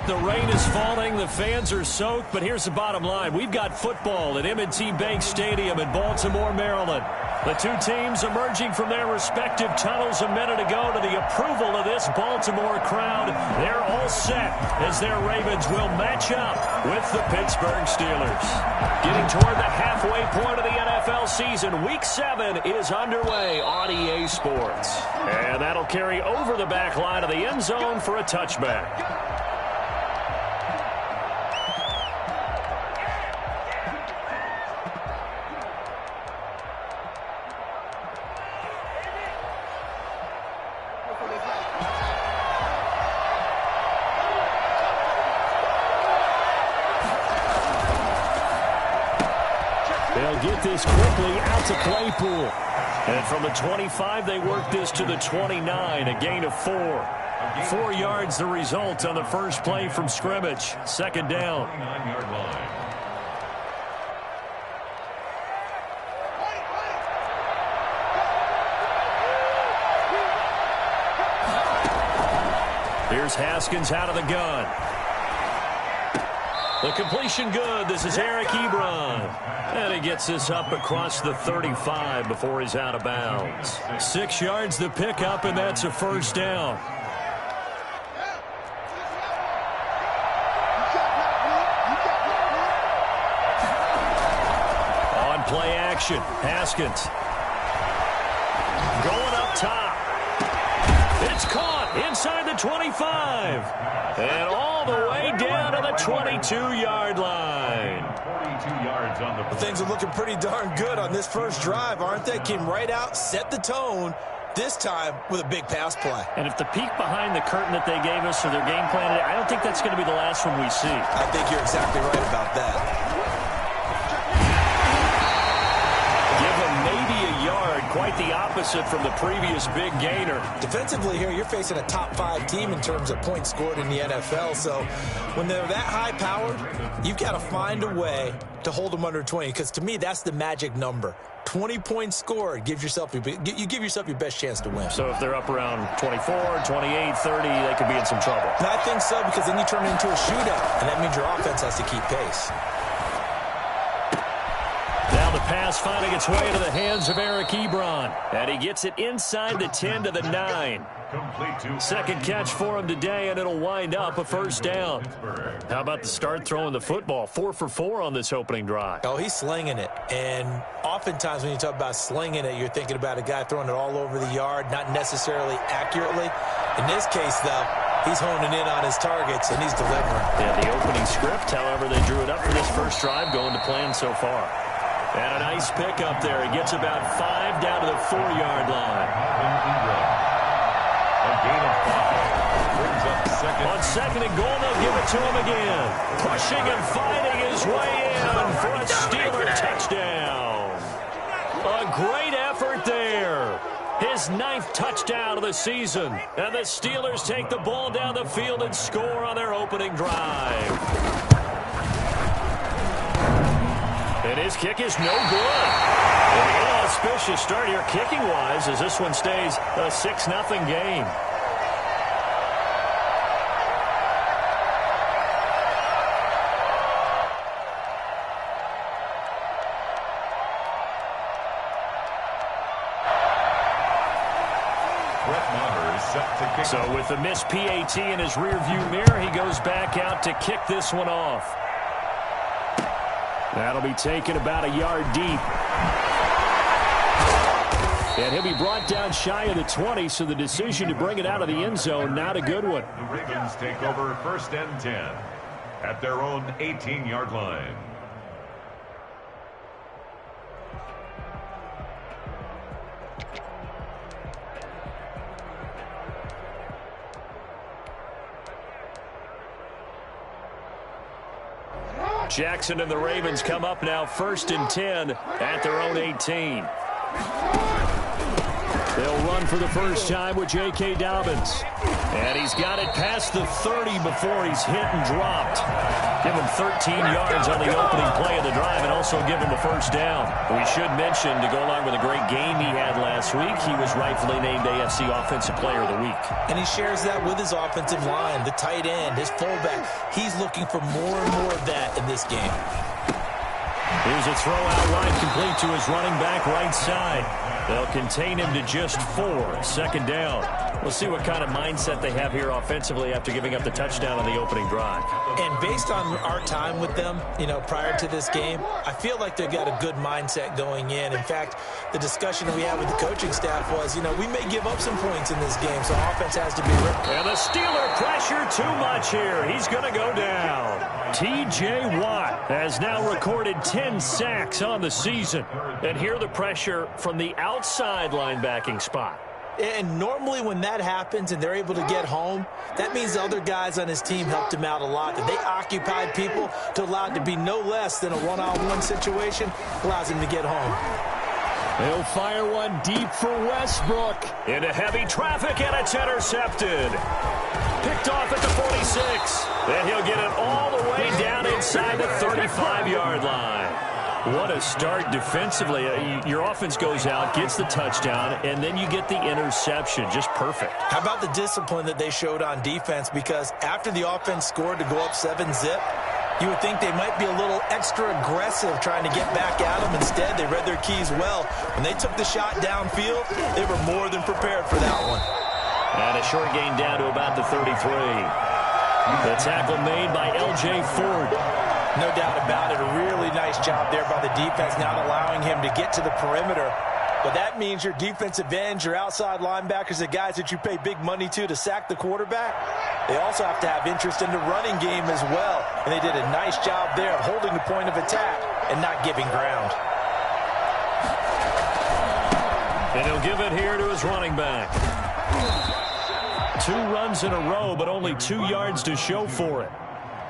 The rain is falling. The fans are soaked. But here's the bottom line. We've got football at M&T Bank Stadium in Baltimore, Maryland. The two teams emerging from their respective tunnels a minute ago to the approval of this Baltimore crowd. They're all set as their Ravens will match up with the Pittsburgh Steelers. Getting toward the halfway point of the NFL season, Week 7 is underway on EA Sports. And that'll carry over the back line of the end zone for a touchback. Get this quickly out to Claypool. And from the 25, they work this to the 29, a gain of 4. 4 yards the result on the first play from scrimmage. Second down. Here's Haskins out of the gun. The completion good. This is Eric Ebron. And he gets this up across the 35 before he's out of bounds. 6 yards the pickup, and that's a first down. On play action, Haskins. Going up top. It's caught inside the 25. And all the way down to the 22-yard line. 42 yards on the Things are looking pretty darn good on this first drive, aren't they? Came right out, set the tone, this time with a big pass play. And if the peek behind the curtain that they gave us or their game plan, I don't think that's going to be the last one we see. I think you're exactly right about that. Quite the opposite from the previous big gainer. Defensively here, you're facing a top 5 team in terms of points scored in the NFL. So when they're that high-powered, you've got to find a way to hold them under 20. Because to me, that's the magic number. 20 points scored gives yourself you give yourself your best chance to win. So if they're up around 24, 28, 30, they could be in some trouble. And I think so, because then you turn it into a shootout, and that means your offense has to keep pace. Now the pass finding its way into the hands of Eric Ebron. And he gets it inside the 10 to the 9. Second catch for him today, and it'll wind up a first down. How about the start throwing the football? 4 for 4 on this opening drive. Oh, he's slinging it. And oftentimes when you talk about slinging it, you're thinking about a guy throwing it all over the yard, not necessarily accurately. In this case, though, he's honing in on his targets, and he's delivering. Yeah, the opening script, however, they drew it up for this first drive, going to plan so far. And a nice pick up there. He gets about 5 down to the 4-yard line. A gain of 5. Brings up second. On second and goal, they'll give it to him again. Pushing and fighting his way in for a Steeler touchdown. A great effort there. His 9th touchdown of the season. And the Steelers take the ball down the field and score on their opening drive. And his kick is no good. An inauspicious start here kicking-wise as this one stays a 6-0 game. So with the missed PAT in his rearview mirror, he goes back out to kick this one off. That'll be taken about a yard deep. And he'll be brought down shy of the 20, so the decision to bring it out of the end zone, not a good one. The Ravens take over 1st and 10 at their own 18-yard line. Jackson and the Ravens come up now 1st and 10 at their own 18. They'll run for the first time with J.K. Dobbins. And he's got it past the 30 before he's hit and dropped. Give him 13 yards on the opening play of the drive and also give him the first down. We should mention, to go along with a great game he had last week, he was rightfully named AFC Offensive Player of the Week. And he shares that with his offensive line, the tight end, his fullback. He's looking for more and more of that in this game. Here's a throw out wide, complete to his running back right side. They'll contain him to just 4. Second down. We'll see what kind of mindset they have here offensively after giving up the touchdown on the opening drive. And based on our time with them, prior to this game, I feel like they've got a good mindset going in. In fact, the discussion we had with the coaching staff was, we may give up some points in this game, so offense has to be ready. And the Steeler pressure too much here. He's going to go down. T.J. Watt has now recorded 10 sacks on the season. And here the pressure from the outside linebacking spot. And normally when that happens and they're able to get home, that means the other guys on his team helped him out a lot. That they occupied people to allow it to be no less than a one-on-one situation allows him to get home. He'll fire one deep for Westbrook. Into heavy traffic, and it's intercepted. Picked off at the 46. Then he'll get it all the way down inside the 35-yard line. What a start defensively. Your offense goes out, gets the touchdown, and then you get the interception. Just perfect. How about the discipline that they showed on defense? Because after the offense scored to go up 7-zip, you would think they might be a little extra aggressive trying to get back at them. Instead, they read their keys well. When they took the shot downfield, they were more than prepared for that one. And a short gain down to about the 33. The tackle made by L.J. Ford. No doubt about it. A really nice job there by the defense, not allowing him to get to the perimeter. But that means your defensive ends, your outside linebackers, the guys that you pay big money to sack the quarterback, they also have to have interest in the running game as well. And they did a nice job there of holding the point of attack and not giving ground. And he'll give it here to his running back. 2 runs in a row, but only 2 yards to show for it.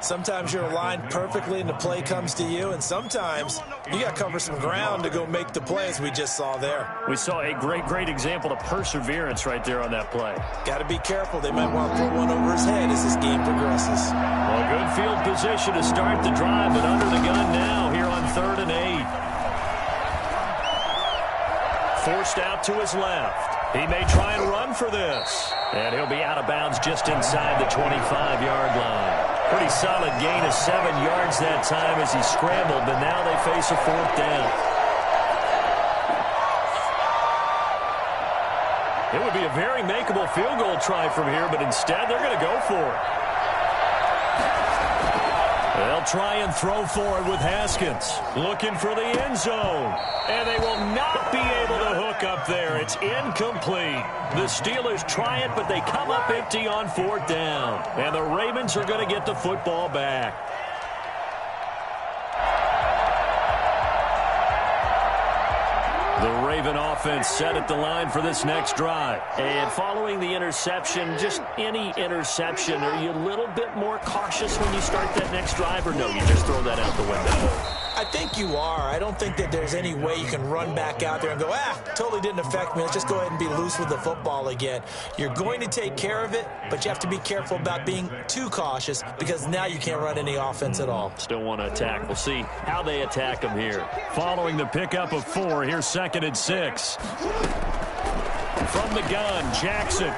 Sometimes you're aligned perfectly and the play comes to you, and sometimes you got to cover some ground to go make the play, as we just saw there. We saw a great example of perseverance right there on that play. Got to be careful. They might want to throw one over his head as this game progresses. Well, good field position to start the drive, but under the gun now here on 3rd and 8. Forced out to his left. He may try and run for this. And he'll be out of bounds just inside the 25-yard line. Pretty solid gain of 7 yards that time as he scrambled, but now they face a 4th down. It would be a very makeable field goal try from here, but instead they're going to go for it. They'll try and throw for it with Haskins. Looking for the end zone. And they will not be able to hook up there. It's incomplete. The Steelers try it, but they come up empty on 4th down. And the Ravens are going to get the football back. The Raven offense set at the line for this next drive. And following the interception, just any interception, are you a little bit more cautious when you start that next drive, or no, you just throw that out the window? I think you are. I don't think that there's any way you can run back out there and go, totally didn't affect me. Let's just go ahead and be loose with the football again. You're going to take care of it, but you have to be careful about being too cautious because now you can't run any offense at all. Still want to attack. We'll see how they attack them here. Following the pickup of 4, here's 2nd and 6. From the gun, Jackson.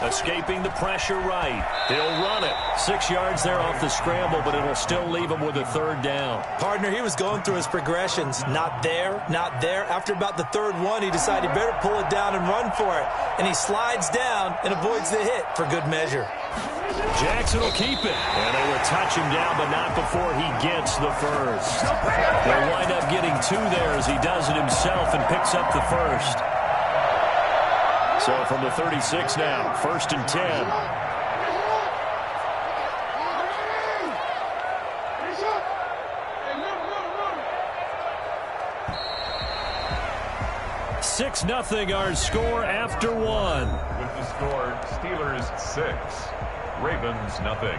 Escaping the pressure right. He'll run it. 6 yards there off the scramble, but it'll still leave him with a 3rd down. Partner, he was going through his progressions. Not there, not there. After about the 3rd one, he decided he better pull it down and run for it. And he slides down and avoids the hit for good measure. Jackson will keep it. And they will touch him down, but not before he gets the first. They'll wind up getting 2 there as he does it himself and picks up the first. So from the 36 now, 1st and 10. Six nothing our score after 1. With the score, Steelers 6, Ravens nothing.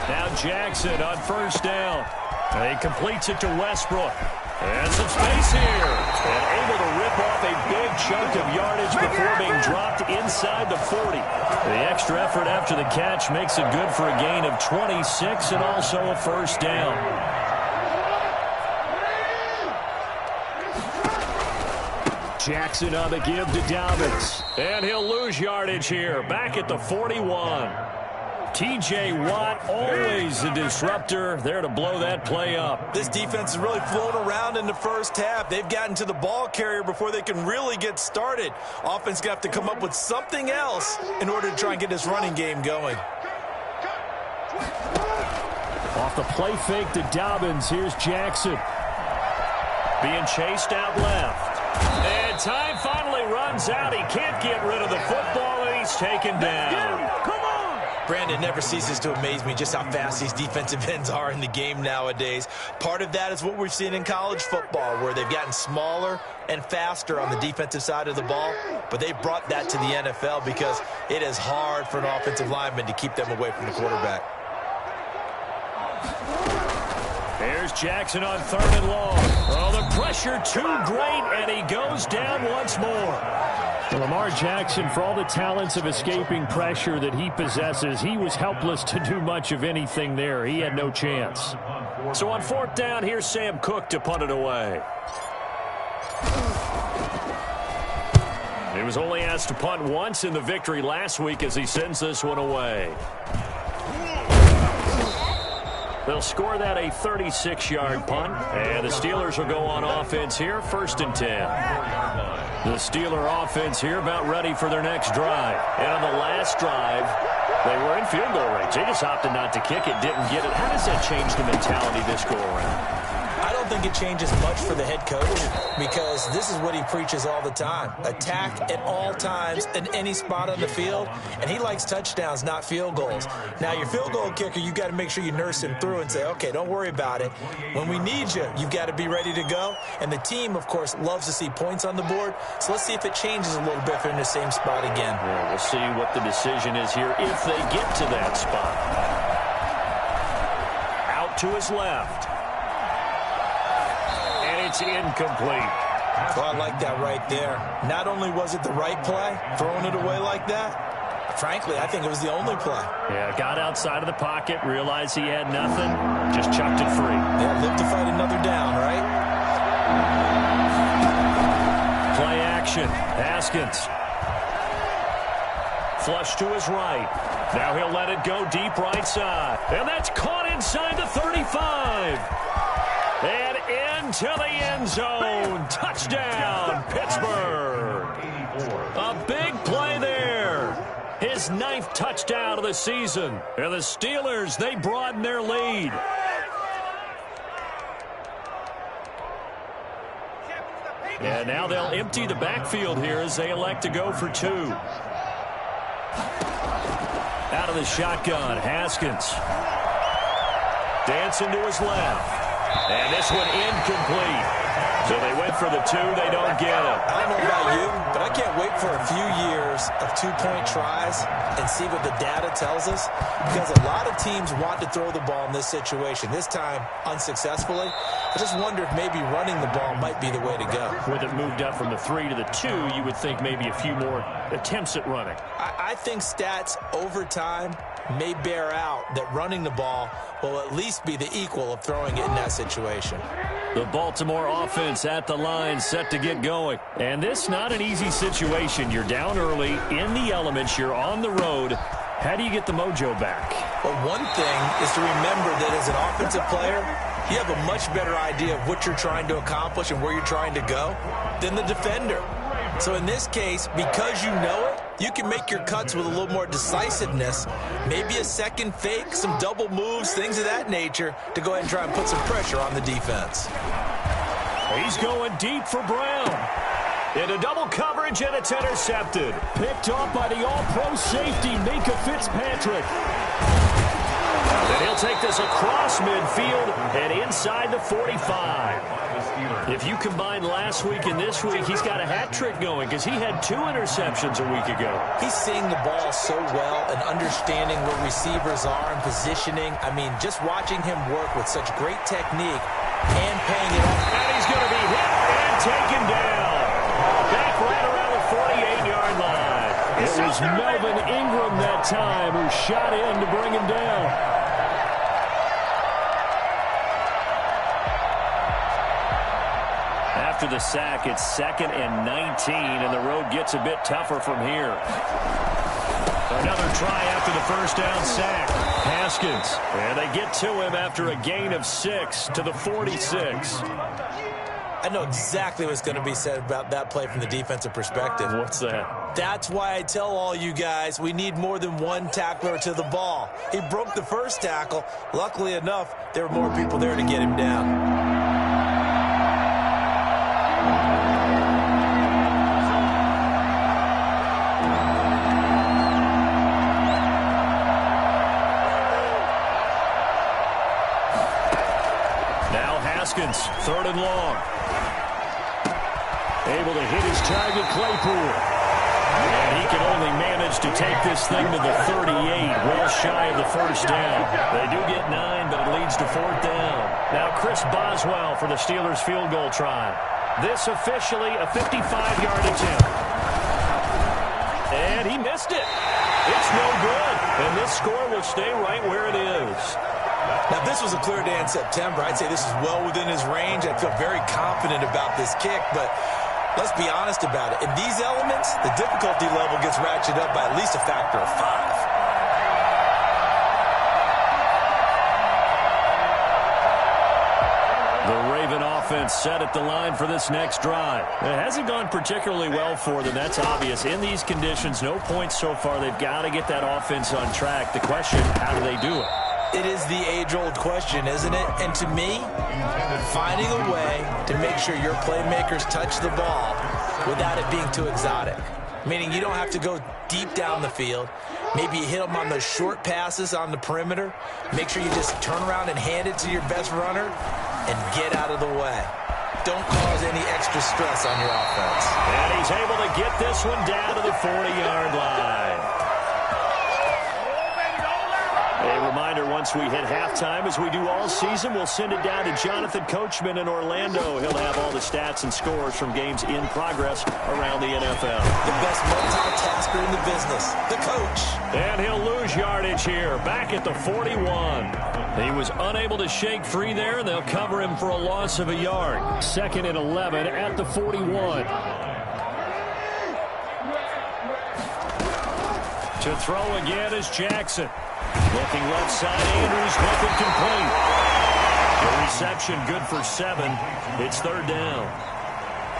Now Jackson on 1st down. He completes it to Westbrook. And some space here. And able to rip off a big chunk of yardage before being dropped inside the 40. The extra effort after the catch makes it good for a gain of 26 and also a first down. Jackson on the give to Dobbins. And he'll lose yardage here. Back at the 41. T.J. Watt, always a disruptor, there to blow that play up. This defense is really flown around in the first half. They've gotten to the ball carrier before they can really get started. Offense going to have to come up with something else in order to try and get this running game going. Off the play fake to Dobbins, here's Jackson. Being chased out left. And time finally runs out. He can't get rid of the football, and he's taken down. Brandon, never ceases to amaze me just how fast these defensive ends are in the game nowadays. Part of that is what we've seen in college football, where they've gotten smaller and faster on the defensive side of the ball, but they brought that to the NFL because it is hard for an offensive lineman to keep them away from the quarterback. There's Jackson on 3rd and long. Oh, the pressure too great, and he goes down once more. Lamar Jackson, for all the talents of escaping pressure that he possesses, he was helpless to do much of anything there. He had no chance. So on 4th down, here's Sam Cook to punt it away. He was only asked to punt once in the victory last week as he sends this one away. They'll score that a 36-yard punt, and the Steelers will go on offense here, 1st and 10. The Steeler offense here about ready for their next drive. And on the last drive, they were in field goal range. They just opted not to kick it, didn't get it. How does that change the mentality this go around? I don't think it changes much for the head coach because this is what he preaches all the time. Attack at all times in any spot on the field, and he likes touchdowns, not field goals. Now, your field goal kicker, you've got to make sure you nurse him through and say, okay, don't worry about it. When we need you, you've got to be ready to go. And the team, of course, loves to see points on the board. So let's see if it changes a little bit if they're in the same spot again. Yeah, we'll see what the decision is here if they get to that spot. Out to his left. It's incomplete. Well, I like that right there. Not only was it the right play, throwing it away like that, frankly, I think it was the only play. Yeah, got outside of the pocket, realized he had nothing, just chucked it free. Yeah, live to fight another down, right? Play action. Haskins. Flush to his right. Now he'll let it go deep right side. And that's caught inside the 35. And into the end zone. Touchdown, Pittsburgh. A big play there. His 9th touchdown of the season. And the Steelers, they broaden their lead. And now they'll empty the backfield here as they elect to go for 2. Out of the shotgun, Haskins. Dancing to his left. And this one incomplete. So they went for the 2. They don't get it. I don't know about you, but I can't wait for a few years of 2-point tries and see what the data tells us. Because a lot of teams want to throw the ball in this situation. This time, unsuccessfully. I just wonder if maybe running the ball might be the way to go. With it moved up from the 3 to the 2, you would think maybe a few more attempts at running. I think stats over time may bear out that running the ball will at least be the equal of throwing it in that situation. The Baltimore offense at the line, set to get going. And this not an easy situation. You're down early, in the elements, you're on the road. How do you get the mojo back? Well, one thing is to remember that as an offensive player, you have a much better idea of what you're trying to accomplish and where you're trying to go than the defender. So in this case, because you know it, you can make your cuts with a little more decisiveness, maybe a second fake, some double moves, things of that nature, to go ahead and try and put some pressure on the defense. He's going deep for Brown. Into double coverage, and it's intercepted. Picked off by the all-pro safety, Minkah Fitzpatrick. And he'll take this across midfield and inside the 45. If you combine last week and this week, he's got a hat trick going because he had 2 interceptions a week ago. He's seeing the ball so well and understanding where receivers are and positioning. I mean, just watching him work with such great technique and paying it off. And he's going to be hit and taken down. Back right around the 48-yard line. It was Melvin Ingram that time who shot in to bring him down. After the sack, it's 2nd and 19, and the road gets a bit tougher from here. Another try after the first down sack. Haskins, and they get to him after a gain of 6 to the 46. I know exactly what's going to be said about that play from the defensive perspective. What's that? That's why I tell all you guys we need more than one tackler to the ball. He broke the first tackle. Luckily enough, there were more people there to get him down. Haskins, 3rd and long. Able to hit his target, Claypool. And he can only manage to take this thing to the 38, well shy of the first down. They do get 9, but it leads to 4th down. Now Chris Boswell for the Steelers field goal try. This officially a 55-yard attempt. And he missed it. It's no good. And this score will stay right where it is. Now, if this was a clear day in September, I'd say this is well within his range. I feel very confident about this kick, but let's be honest about it. In these elements, the difficulty level gets ratcheted up by at least a factor of 5. The Raven offense set at the line for this next drive. It hasn't gone particularly well for them. That's obvious. In these conditions, no points so far. They've got to get that offense on track. The question, how do they do it? It is the age-old question, isn't it? And to me, finding a way to make sure your playmakers touch the ball without it being too exotic. Meaning you don't have to go deep down the field. Maybe you hit them on those short passes on the perimeter. Make sure you just turn around and hand it to your best runner and get out of the way. Don't cause any extra stress on your offense. And he's able to get this one down to the 40-yard line. A reminder, once we hit halftime, as we do all season, we'll send it down to Jonathan Coachman in Orlando. He'll have all the stats and scores from games in progress around the NFL. The best multitasker in the business, the coach. And he'll lose yardage here, back at the 41. He was unable to shake free there, and they'll cover him for a loss of a yard. 2nd and 11 at the 41. To throw again is Jackson. Looking left side, Andrews, nothing complete. The reception good for 7. It's 3rd down.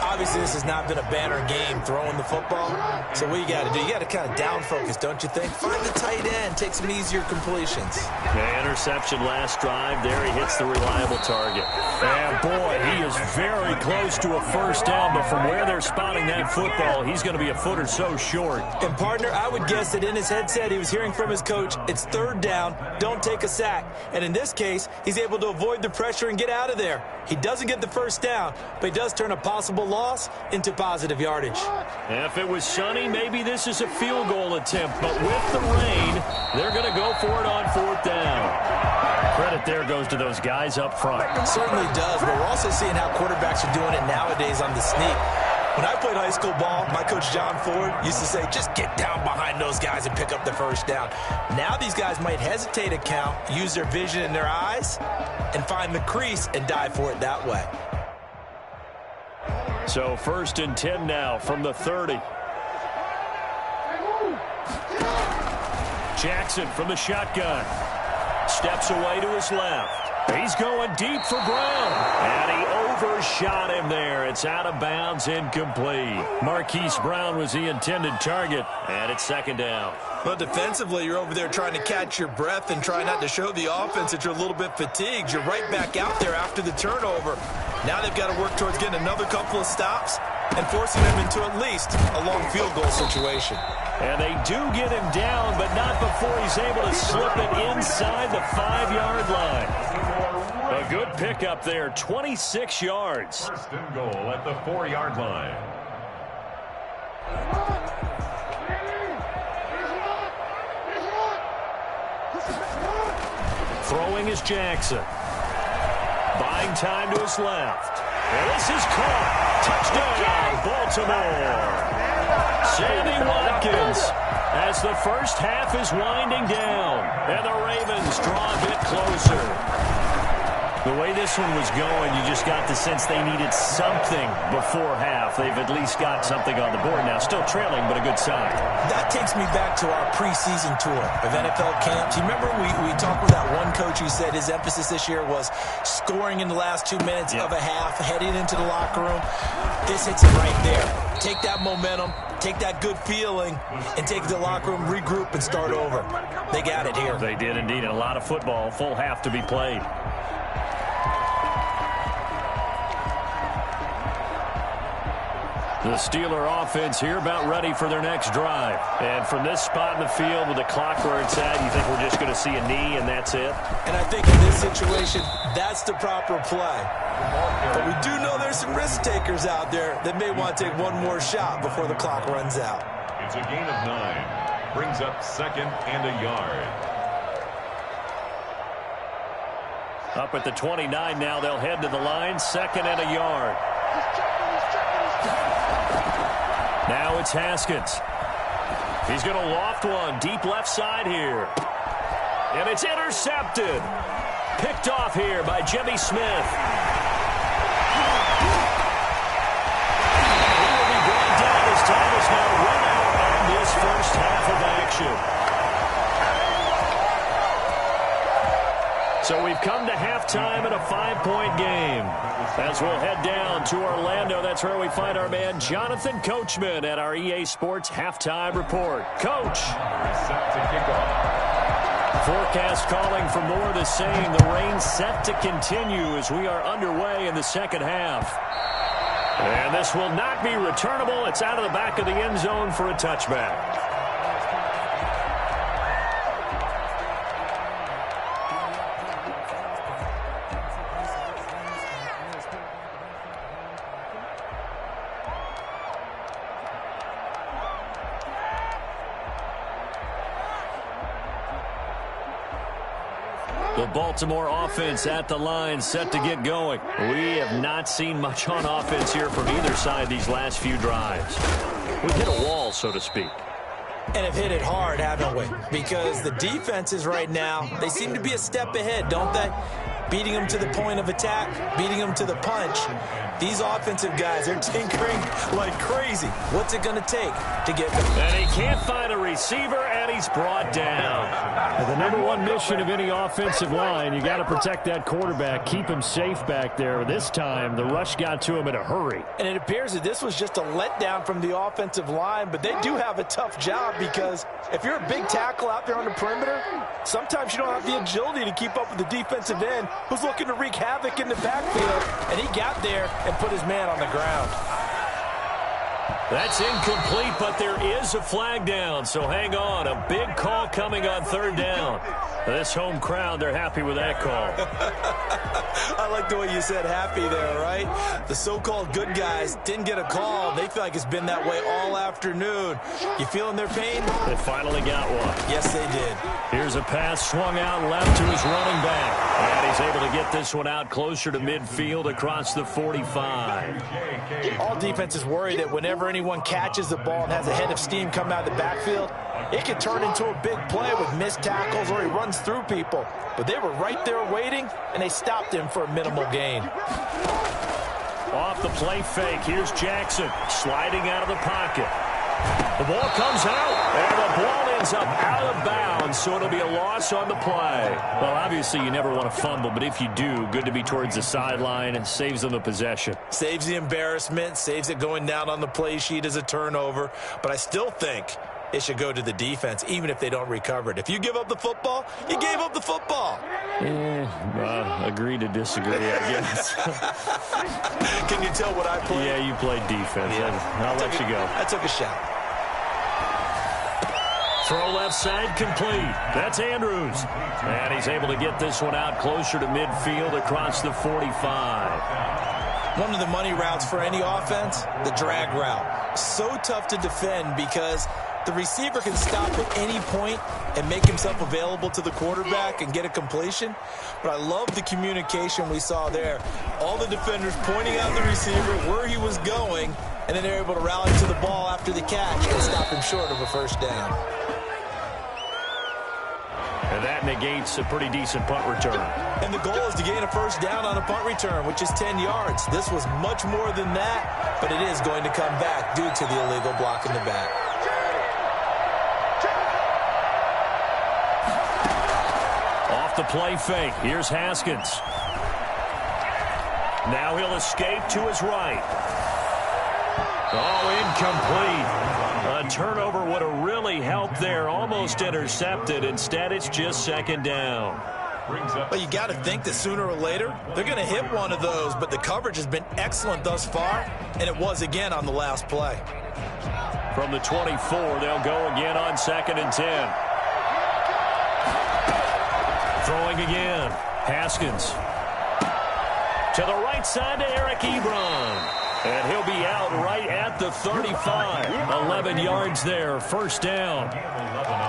Obviously, this has not been a banner game throwing the football. So what you got to do, you got to kind of down focus, don't you think? Find the tight end, take some easier completions. The interception last drive. There he hits the reliable target. And boy, he is very close to a first down, but from where they're spotting that football, he's going to be a foot or so short. And partner, I would guess that in his headset, he was hearing from his coach, it's 3rd down, don't take a sack. And in this case, he's able to avoid the pressure and get out of there. He doesn't get the first down, but he does turn a possible loss into positive yardage. If it was sunny, maybe this is a field goal attempt, but with the rain, they're going to go for it on 4th down. Credit there goes to those guys up front. It certainly does, but we're also seeing how quarterbacks are doing it nowadays on the sneak. When I played high school ball, my coach John Ford used to say, just get down behind those guys and pick up the first down. Now these guys might hesitate a count, use their vision in their eyes, and find the crease and dive for it that way. So 1st and 10 now from the 30. Jackson from the shotgun. Steps away to his left. He's going deep for Brown. And he overshot him there. It's out of bounds, incomplete. Marquise Brown was the intended target, and it's 2nd down. Well, defensively, you're over there trying to catch your breath and try not to show the offense that you're a little bit fatigued. You're right back out there after the turnover. Now they've got to work towards getting another couple of stops and forcing them into at least a long field goal situation. And they do get him down, but not before he's able to slip it inside the 5-yard line. A good pickup there, 26 yards. First and goal at the 4-yard line. Throwing is Jackson. Buying time to his left. And this is caught. Touchdown, Baltimore. Sammy Watkins as the first half is winding down. And the Ravens draw a bit closer. The way this one was going, you just got the sense they needed something before half. They've at least got something on the board now. Still trailing, but a good sign. That takes me back to our preseason tour of NFL camps. You remember we talked with that one coach who said his emphasis this year was scoring in the last 2 minutes of a half, heading into the locker room. This hits it right there. Take that momentum, take that good feeling, and take the locker room, regroup, and start over. They got it here. They did indeed. And a lot of football, full half to be played. The Steeler offense here about ready for their next drive. And from this spot in the field with the clock where it's at, you think we're just going to see a knee and that's it? And I think in this situation, that's the proper play. But we do know there's some risk takers out there that may want to take one more shot before the clock runs out. It's a gain of 9. Brings up 2nd and a yard. Up at the 29 now, they'll head to the line. 2nd and a yard. Now it's Haskins. He's going to loft one deep left side here. And it's intercepted. Picked off here by Jimmy Smith. He will be brought down as time is now run out on this first half of action. So we've come to halftime in a 5-point game. As we'll head down to Orlando, that's where we find our man Jonathan Coachman at our EA Sports Halftime Report. Coach. Set to kick off. Forecast calling for more of the same. The rain set to continue as we are underway in the second half. And this will not be returnable. It's out of the back of the end zone for a touchback. The Baltimore offense at the line, set to get going. We have not seen much on offense here from either side these last few drives. We've hit a wall, so to speak. And have hit it hard, haven't we? Because the defenses right now, they seem to be a step ahead, don't they? Beating them to the point of attack, beating them to the punch. These offensive guys are tinkering like crazy. What's it going to take to get them? And he can't find a receiver, and he's brought down. The number one mission of any offensive line, you got to protect that quarterback, keep him safe back there. This time, the rush got to him in a hurry. And it appears that this was just a letdown from the offensive line, but they do have a tough job because if you're a big tackle out there on the perimeter, sometimes you don't have the agility to keep up with the defensive end who's looking to wreak havoc in the backfield, and he got there and put his man on the ground. That's incomplete, but there is a flag down, so hang on. A big call coming on 3rd down. This home crowd, they're happy with that call. I like the way you said happy there, right? The so-called good guys didn't get a call. They feel like it's been that way all afternoon. You feeling their pain? They finally got one. Yes, they did. Here's a pass swung out left to his running back. And he's able to get this one out closer to midfield across the 45. All defenses worry that whenever anyone catches the ball and has a head of steam come out of the backfield, it could turn into a big play with missed tackles or he runs through people. But they were right there waiting, and they stopped him for a minimal gain. Off the play fake, here's Jackson sliding out of the pocket. The ball comes out, and the ball ends up out of bounds, so it'll be a loss on the play. Well, obviously, you never want to fumble, but if you do, good to be towards the sideline and saves them the possession. Saves the embarrassment, saves it going down on the play sheet as a turnover, but I still think it should go to the defense, even if they don't recover it. If you give up the football, you gave up the football. Agree to disagree, I guess. Can you tell what I played? Yeah, you played defense. Yeah. I'll let you go. I took a shot. Throw left side complete. That's Andrews. And he's able to get this one out closer to midfield across the 45. One of the money routes for any offense, the drag route. So tough to defend because the receiver can stop at any point and make himself available to the quarterback and get a completion. But I love the communication we saw there. All the defenders pointing out the receiver, where he was going, and then they're able to rally to the ball after the catch and stop him short of a first down. And that negates a pretty decent punt return. And the goal is to gain a first down on a punt return, which is 10 yards. This was much more than that, but it is going to come back due to the illegal block in the back. Off the play fake. Here's Haskins. Now he'll escape to his right. Oh, incomplete. A turnover would have really helped there. Almost intercepted. Instead, it's just second down. But you got to think that sooner or later, they're going to hit one of those. But the coverage has been excellent thus far, and it was again on the last play. From the 24, they'll go again on 2nd and 10. Throwing again. Haskins. To the right side to Eric Ebron. And he'll be out right at the 35. 11 yards there. First down.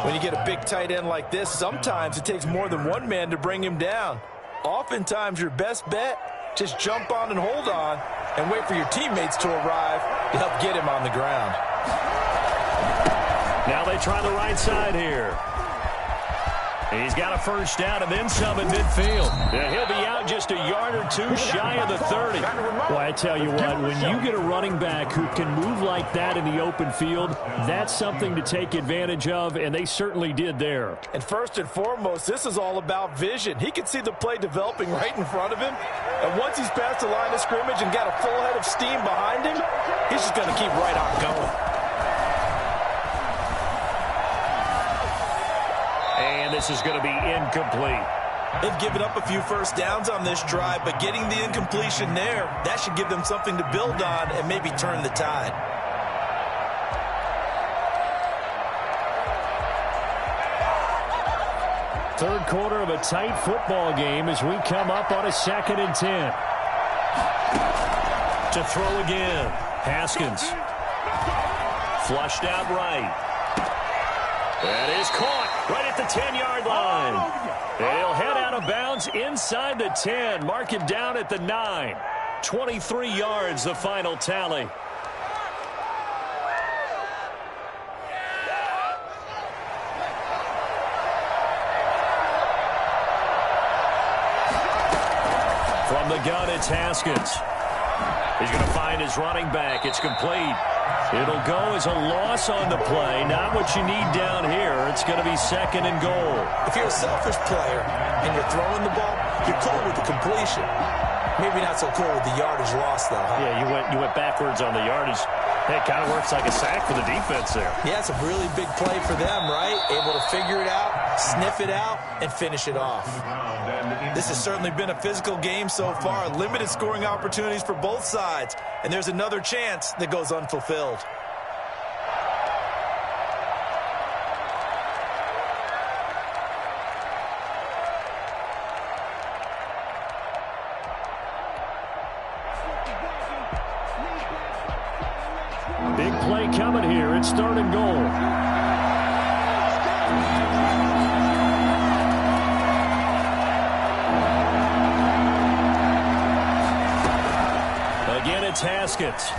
When you get a big tight end like this, sometimes it takes more than one man to bring him down. Oftentimes, your best bet, just jump on and hold on and wait for your teammates to arrive to help get him on the ground. Now they try the right side here. He's got a first down and then some in midfield. And he'll be out just a yard or two shy of the 30. Well, I tell you what, when you get a running back who can move like that in the open field, that's something to take advantage of, and they certainly did there. And first and foremost, this is all about vision. He can see the play developing right in front of him. And once he's past the line of scrimmage and got a full head of steam behind him, he's just going to keep right on going. And this is going to be incomplete. They've given up a few first downs on this drive, but getting the incompletion there, that should give them something to build on and maybe turn the tide. Third quarter of a tight football game as we come up on a 2nd and 10. To throw again. Haskins. Flushed out right. That is caught right at the 10-yard line. And he'll head out of bounds inside the 10. Mark it down at the 9. 23 yards, the final tally. From the gun, it's Haskins. He's going to find his running back. It's complete. It'll go as a loss on the play. Not what you need down here. It's going to be 2nd and goal. If you're a selfish player and you're throwing the ball, you're cool with the completion. Maybe not so cool with the yardage loss, though, huh? Yeah, you went backwards on the yardage. Hey, it kind of works like a sack for the defense there. Yeah, it's a really big play for them, right? Able to figure it out, sniff it out, and finish it off. This has certainly been a physical game so far. Limited scoring opportunities for both sides. And there's another chance that goes unfulfilled. Big play coming here. It's 3rd and goal. Again, it's Haskins.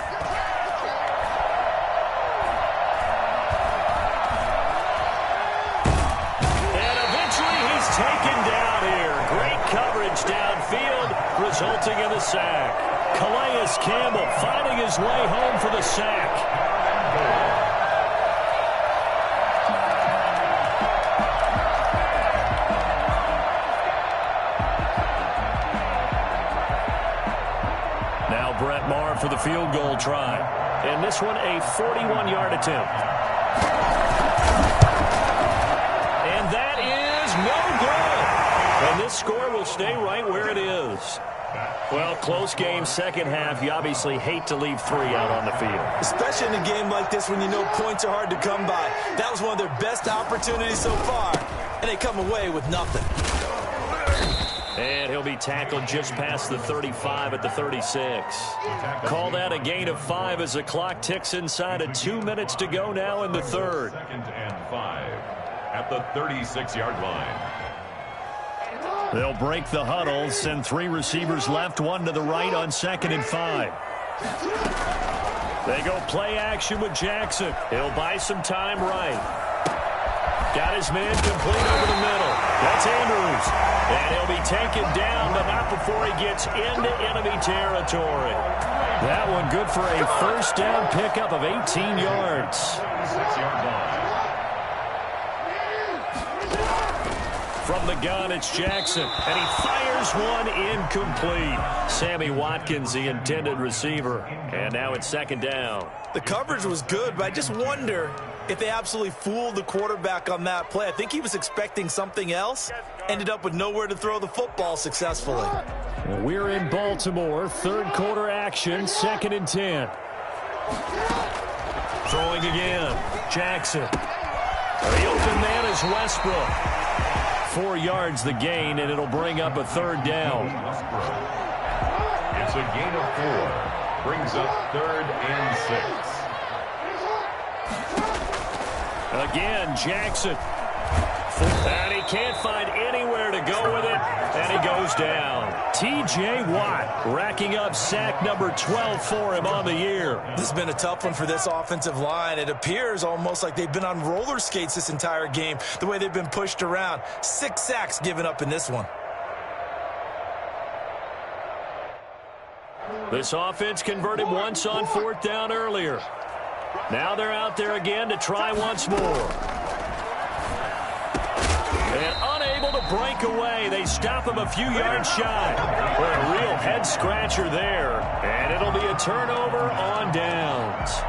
And eventually he's taken down here. Great coverage downfield, resulting in the sack. Calais Campbell finding his way home for the sack. Now Brett Maher for the field goal try. And this one a 41-yard attempt. And that is no good. And this score will stay right where it is. Well, close game, second half. You obviously hate to leave 3 out on the field. Especially in a game like this when you know points are hard to come by. That was one of their best opportunities so far, and they come away with nothing. And he'll be tackled just past the 35 at the 36. Call that a gain of 5 as the clock ticks inside of 2 minutes to go now in the third. 2nd and 5 at the 36-yard line. They'll break the huddle, send 3 receivers left, 1 to the right on 2nd and 5. They go play action with Jackson. He'll buy some time right. Got his man complete over the middle. That's Andrews. And he'll be taken down, but not before he gets into enemy territory. That one good for a first down pickup of 18 yards. 6-yard line. From the gun, it's Jackson, and he fires one incomplete. Sammy Watkins, the intended receiver, and now it's 2nd down. The coverage was good, but I just wonder if they absolutely fooled the quarterback on that play. I think he was expecting something else, ended up with nowhere to throw the football successfully. We're in Baltimore, third quarter action, 2nd and 10. Throwing again, Jackson. The open man is Westbrook. 4 yards the gain, and it'll bring up a 3rd down. It's a gain of 4. Brings up 3rd and 6. Again, Jackson. And he can't find anywhere to go with it, and he goes down. T.J. Watt racking up sack number 12 for him on the year. This has been a tough one for this offensive line. It appears almost like they've been on roller skates this entire game, the way they've been pushed around. 6 sacks given up in this one. This offense converted once on 4th down earlier. Now they're out there again to try once more. And unable to break away. They stop him a few yards shy. Well, a real head-scratcher there. And it'll be a turnover on downs.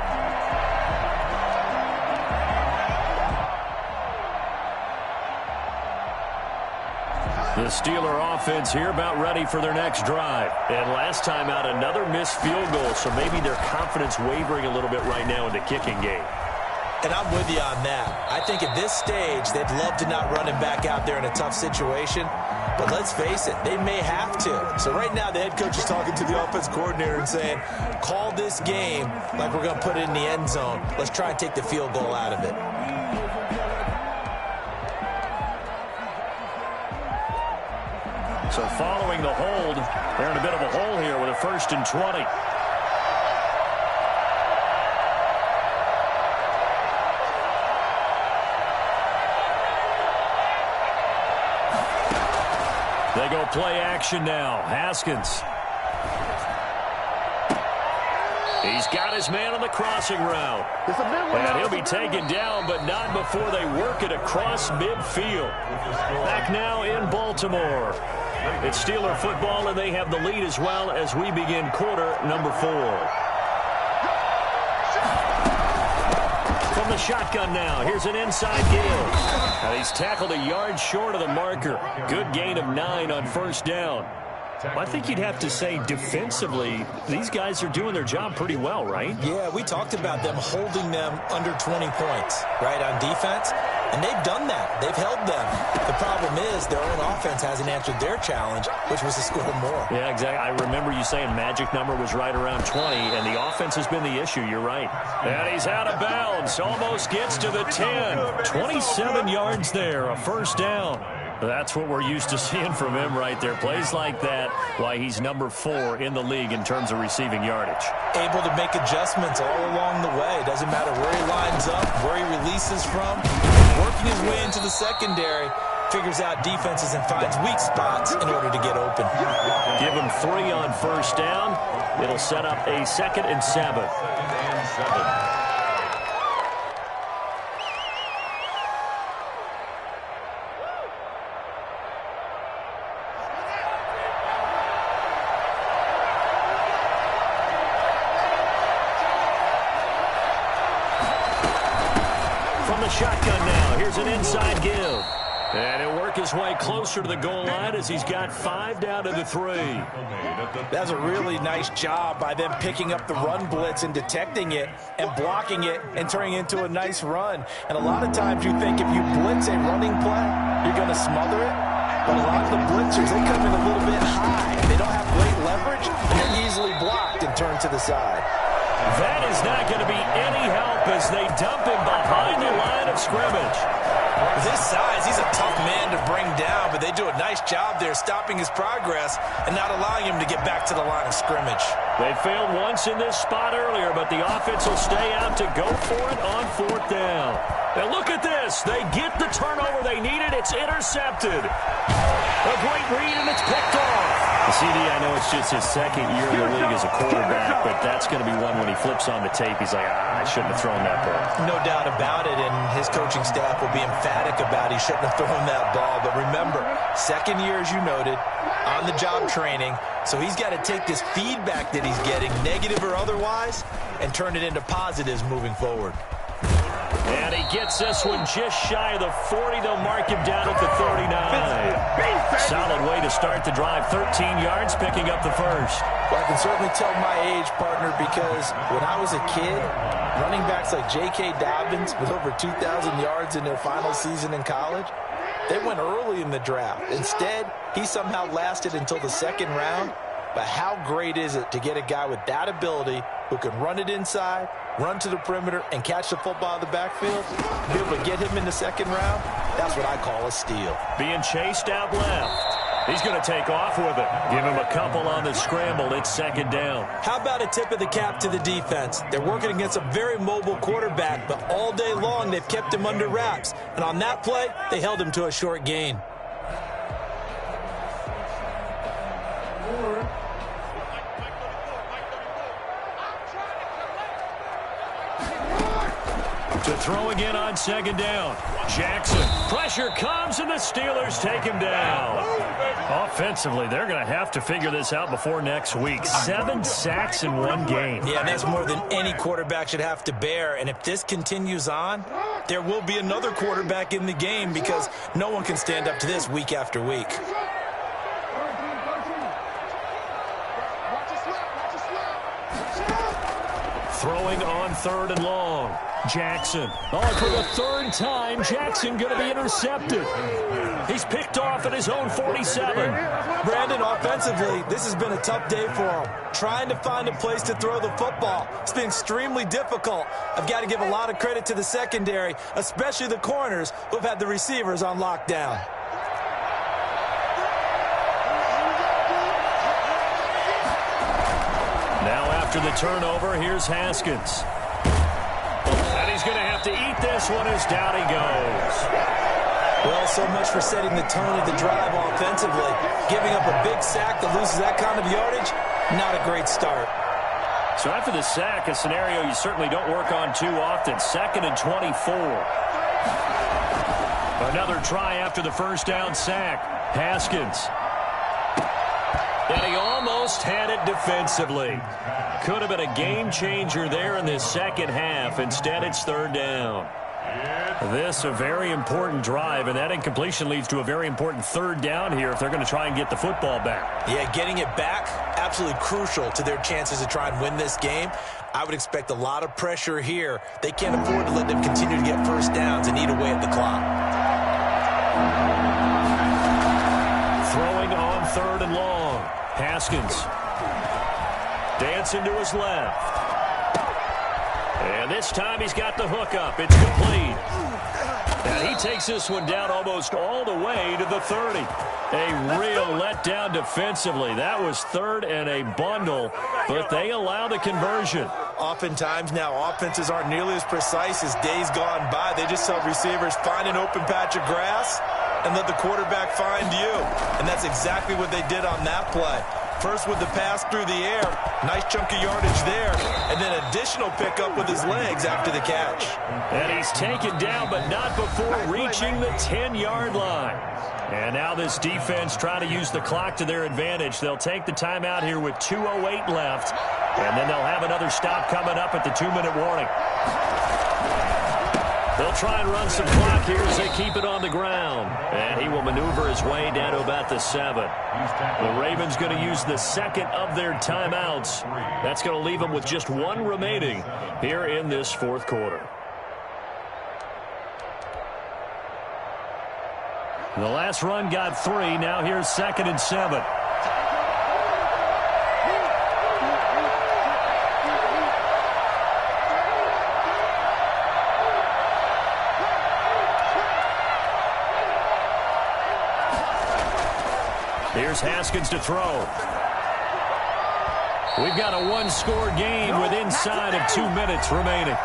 The Steeler offense here about ready for their next drive. And last time out, another missed field goal, so maybe their confidence wavering a little bit right now in the kicking game. And I'm with you on that. I think at this stage, they'd love to not run him back out there in a tough situation. But let's face it, they may have to. So right now, the head coach is talking to the offense coordinator and saying, call this game like we're going to put it in the end zone. Let's try and take the field goal out of it. So following the hold, they're in a bit of a hole here with a 1st and 20. They go play action now. Haskins. He's got his man on the crossing route. And he'll be taken down, but not before they work it across midfield. Back now in Baltimore. It's Steeler football, and they have the lead as well as we begin quarter number 4. From the shotgun now, here's an inside give. And he's tackled a yard short of the marker. Good gain of 9 on 1st down. Well, I think you'd have to say defensively, these guys are doing their job pretty well, right? Yeah, we talked about them holding them under 20 points, right, on defense. And they've done that. They've held them. The problem is their own offense hasn't answered their challenge, which was to score more. Yeah, exactly. I remember you saying magic number was right around 20, and the offense has been the issue. You're right. And he's out of bounds. Almost gets to the 10. 27 yards there, a 1st down. That's what we're used to seeing from him right there. Plays like that, why he's number 4 in the league in terms of receiving yardage. Able to make adjustments all along the way. Doesn't matter where he lines up, where he releases from. Working his way into the secondary, figures out defenses and finds weak spots in order to get open. Give him 3 on 1st down. It'll set up a 2nd and 7. 2nd and 7. Shotgun now. Here's an inside give. And he'll work his way closer to the goal line as he's got 5 down to the 3. That's a really nice job by them picking up the run blitz and detecting it and blocking it and turning it into a nice run. And a lot of times you think if you blitz a running play, you're going to smother it. But a lot of the blitzers, they come in a little bit high. They don't have great leverage, and they're easily blocked and turned to the side. That is not going to be any help as they dump him behind the line of scrimmage. With his size, he's a tough man to bring down, but they do a nice job there stopping his progress and not allowing him to get back to the line of scrimmage. They failed once in this spot earlier, but the offense will stay out to go for it on 4th down. Now look at this. They get the turnover they needed. It's intercepted. A great read, and it's picked off. The CD, I know it's just his second year in the league as a quarterback, but that's going to be one when he flips on the tape. He's like, I shouldn't have thrown that ball. No doubt about it, and his coaching staff will be emphatic about he shouldn't have thrown that ball. But remember, second year, as you noted, on-the-job training, so he's got to take this feedback that he's getting, negative or otherwise, and turn it into positives moving forward. And he gets this one just shy of the 40. They'll mark him down at the 39. Solid way to start the drive. 13 yards, picking up the first. Well, I can certainly tell my age, partner, because when I was a kid, running backs like J.K. Dobbins with over 2,000 yards in their final season in college, they went early in the draft. Instead, he somehow lasted until the second round. But how great is it to get a guy with that ability who can run it inside, run to the perimeter, and catch the football in the backfield? Be able to get him in the second round, that's what I call a steal. Being chased out left. He's going to take off with it. Give him a couple on the scramble. It's 2nd down. How about a tip of the cap to the defense? They're working against a very mobile quarterback, but all day long they've kept him under wraps. And on that play, they held him to a short gain. To throw again on 2nd down. Jackson. Pressure comes, and the Steelers take him down. Offensively, they're going to have to figure this out before next week. 7 sacks in one game. Yeah, that's more than any quarterback should have to bear. And if this continues on, there will be another quarterback in the game because no one can stand up to this week after week. Throwing on 3rd and long. Jackson. Oh, for the 3rd time, Jackson going to be intercepted. He's picked off at his own 47. Brandon, offensively, this has been a tough day for him. Trying to find a place to throw the football. It's been extremely difficult. I've got to give a lot of credit to the secondary, especially the corners who have had the receivers on lockdown. Now after the turnover, here's Haskins. And he's going to have to eat this one as down he goes. Well, so much for setting the tone of the drive offensively. Giving up a big sack that loses that kind of yardage, not a great start. So after the sack, a scenario you certainly don't work on too often. 2nd and 24. Another try after the 1st down sack. Haskins. And he almost had it defensively. Could have been a game changer there in this second half. Instead, it's 3rd down. This a very important drive, and that incompletion leads to a very important 3rd down here if they're going to try and get the football back. Yeah, getting it back, absolutely crucial to their chances to try and win this game. I would expect a lot of pressure here. They can't afford to let them continue to get 1st downs and eat away at the clock. Throwing on 3rd and long. Haskins. Dancing to his left. And this time he's got the hook up. It's complete. And he takes this one down almost all the way to the 30. A real letdown defensively. That was 3rd and a bundle, but they allow the conversion. Oftentimes now offenses aren't nearly as precise as days gone by. They just tell receivers, find an open patch of grass and let the quarterback find you. And that's exactly what they did on that play. First with the pass through the air, nice chunk of yardage there, and then additional pickup with his legs after the catch. And he's taken down, but not before reaching the 10-yard line. And now this defense trying to use the clock to their advantage. They'll take the timeout here with 2:08 left, and then they'll have another stop coming up at the 2-minute warning. They'll try and run some clock here as they keep it on the ground. And he will maneuver his way down to about the 7. The Ravens going to use the second of their timeouts. That's going to leave them with just one remaining here in this fourth quarter. The last run got 3. Now here's 2nd and 7. Here's Haskins to throw. We've got a one-score game with inside of 2 minutes remaining.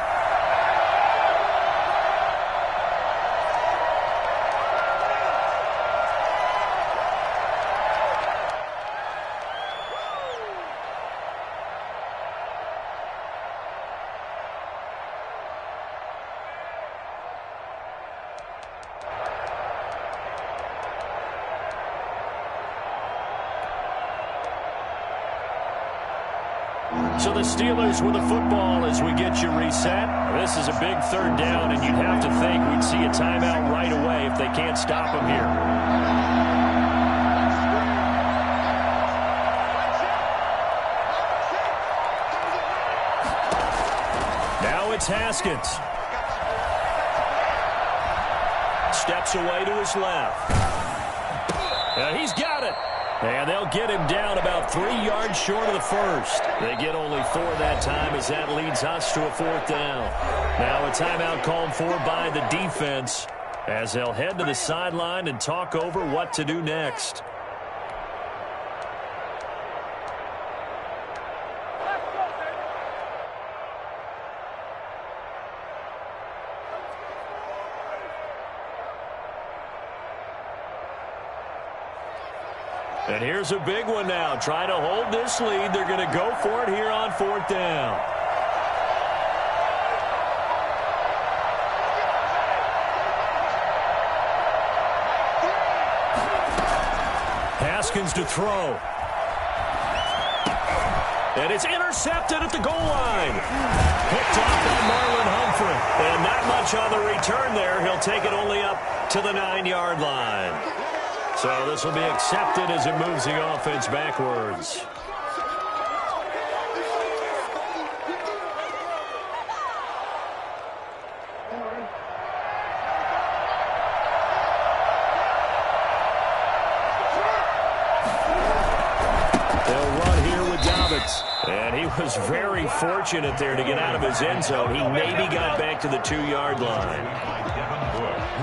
So the Steelers with the football as we get you reset. This is a big 3rd down, and you'd have to think we'd see a timeout right away if they can't stop them here. Now it's Haskins. Steps away to his left. And he's got it. And they'll get him down about 3 yards short of the first. They get only 4 that time as that leads us to a 4th down. Now a timeout called for by the defense as they'll head to the sideline and talk over what to do next. And here's a big one now. Trying to hold this lead. They're going to go for it here on 4th down. Haskins to throw. And it's intercepted at the goal line. Picked off by Marlon Humphrey. And not much on the return there. He'll take it only up to the 9-yard line. So this will be accepted as it moves the offense backwards. They'll run here with Dobbins. And he was very fortunate there to get out of his end zone. He maybe got back to the 2-yard line.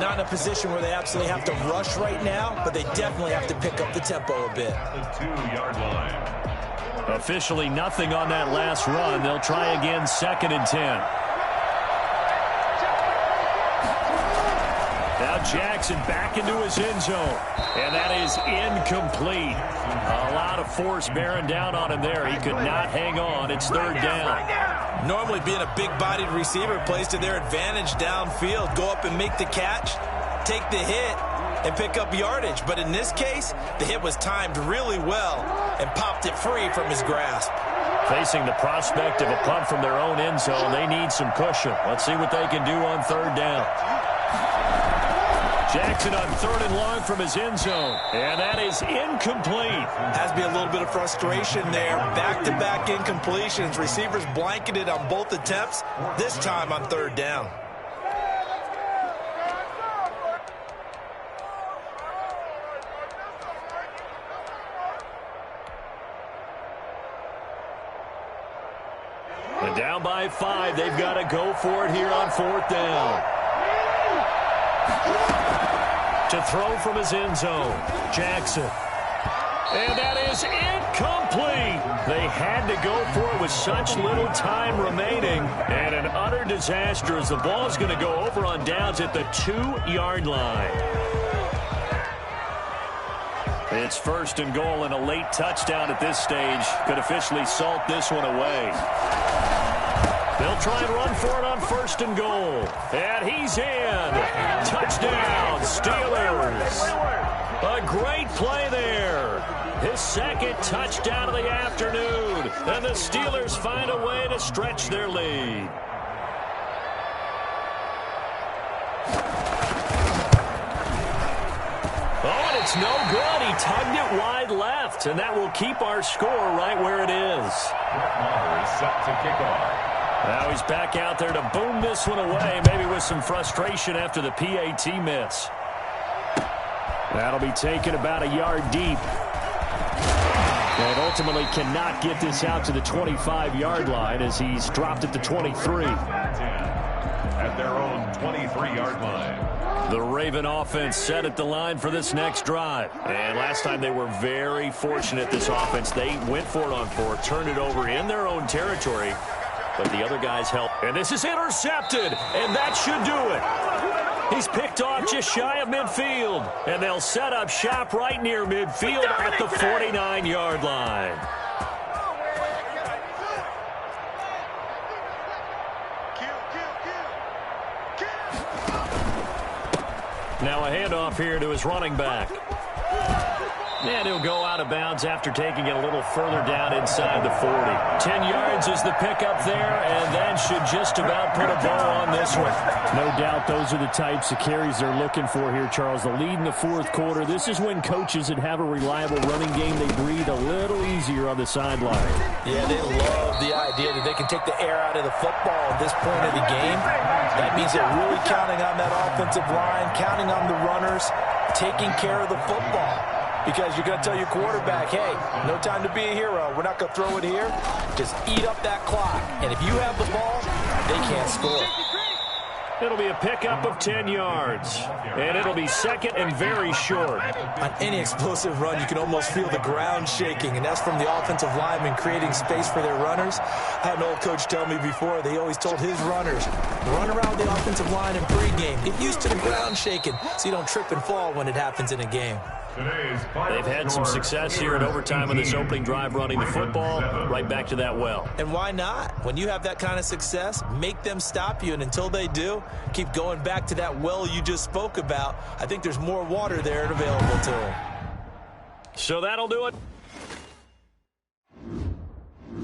Not in a position where they absolutely have to rush right now, but they definitely have to pick up the tempo a bit. The 2-yard line. Officially nothing on that last run. They'll try again 2nd and 10. Now Jackson back into his end zone. And that is incomplete. A lot of force bearing down on him there. He could not hang on. It's 3rd down. Normally being a big-bodied receiver plays to their advantage downfield. Go up and make the catch, take the hit, and pick up yardage. But in this case, the hit was timed really well and popped it free from his grasp. Facing the prospect of a punt from their own end zone, they need some cushion. Let's see what they can do on 3rd down. Jackson on 3rd and long from his end zone. And that is incomplete. Has to be a little bit of frustration there. Back-to-back incompletions. Receivers blanketed on both attempts, this time on 3rd down. And down by 5. They've got to go for it here on 4th down. To throw from his end zone, Jackson. And that is incomplete. They had to go for it with such little time remaining. And an utter disaster as the ball's going to go over on downs at the 2-yard line. It's 1st and goal, and a late touchdown at this stage could officially salt this one away. They'll try and run for it on 1st and goal. And he's in. Touchdown, Steelers. A great play there. His 2nd touchdown of the afternoon. And the Steelers find a way to stretch their lead. Oh, and it's no good. He tugged it wide left, and that will keep our score right where it is. Brett Maher is set to kick off. Now he's back out there to boom this one away, maybe with some frustration after the PAT miss. That'll be taken about a yard deep. And ultimately cannot get this out to the 25-yard line as he's dropped at the 23. At their own 23-yard line. The Raven offense set at the line for this next drive. And last time they were very fortunate, this offense. They went for it on fourth, turned it over in their own territory, but the other guys helped. And this is intercepted, and that should do it. He's picked off just shy of midfield, and they'll set up shop right near midfield at the 49-yard line. Now a handoff here to his running back. And he'll go out of bounds after taking it a little further down inside the 40. 10 yards is the pickup there, and that should just about put a bow on this one. No doubt those are the types of carries they're looking for here, Charles. The lead in the fourth quarter. This is when coaches that have a reliable running game, they breathe a little easier on the sideline. Yeah, they love the idea that they can take the air out of the football at this point of the game. That means they're really counting on that offensive line, counting on the runners, taking care of the football. Because you're going to tell your quarterback, hey, no time to be a hero. We're not going to throw it here. Just eat up that clock. And if you have the ball, they can't score. It'll be a pickup of 10 yards. And it'll be second and very short. On any explosive run, you can almost feel the ground shaking, and that's from the offensive linemen creating space for their runners. I had an old coach tell me before, they always told his runners, run around the offensive line in pregame. Get used to the ground shaking so you don't trip and fall when it happens in a game. They've had some success here in overtime on this opening drive running the football. Right back to that well. And why not? When you have that kind of success, make them stop you. And until they do, keep going back to that well you just spoke about. I think there's more water there and available to them. So that'll do it.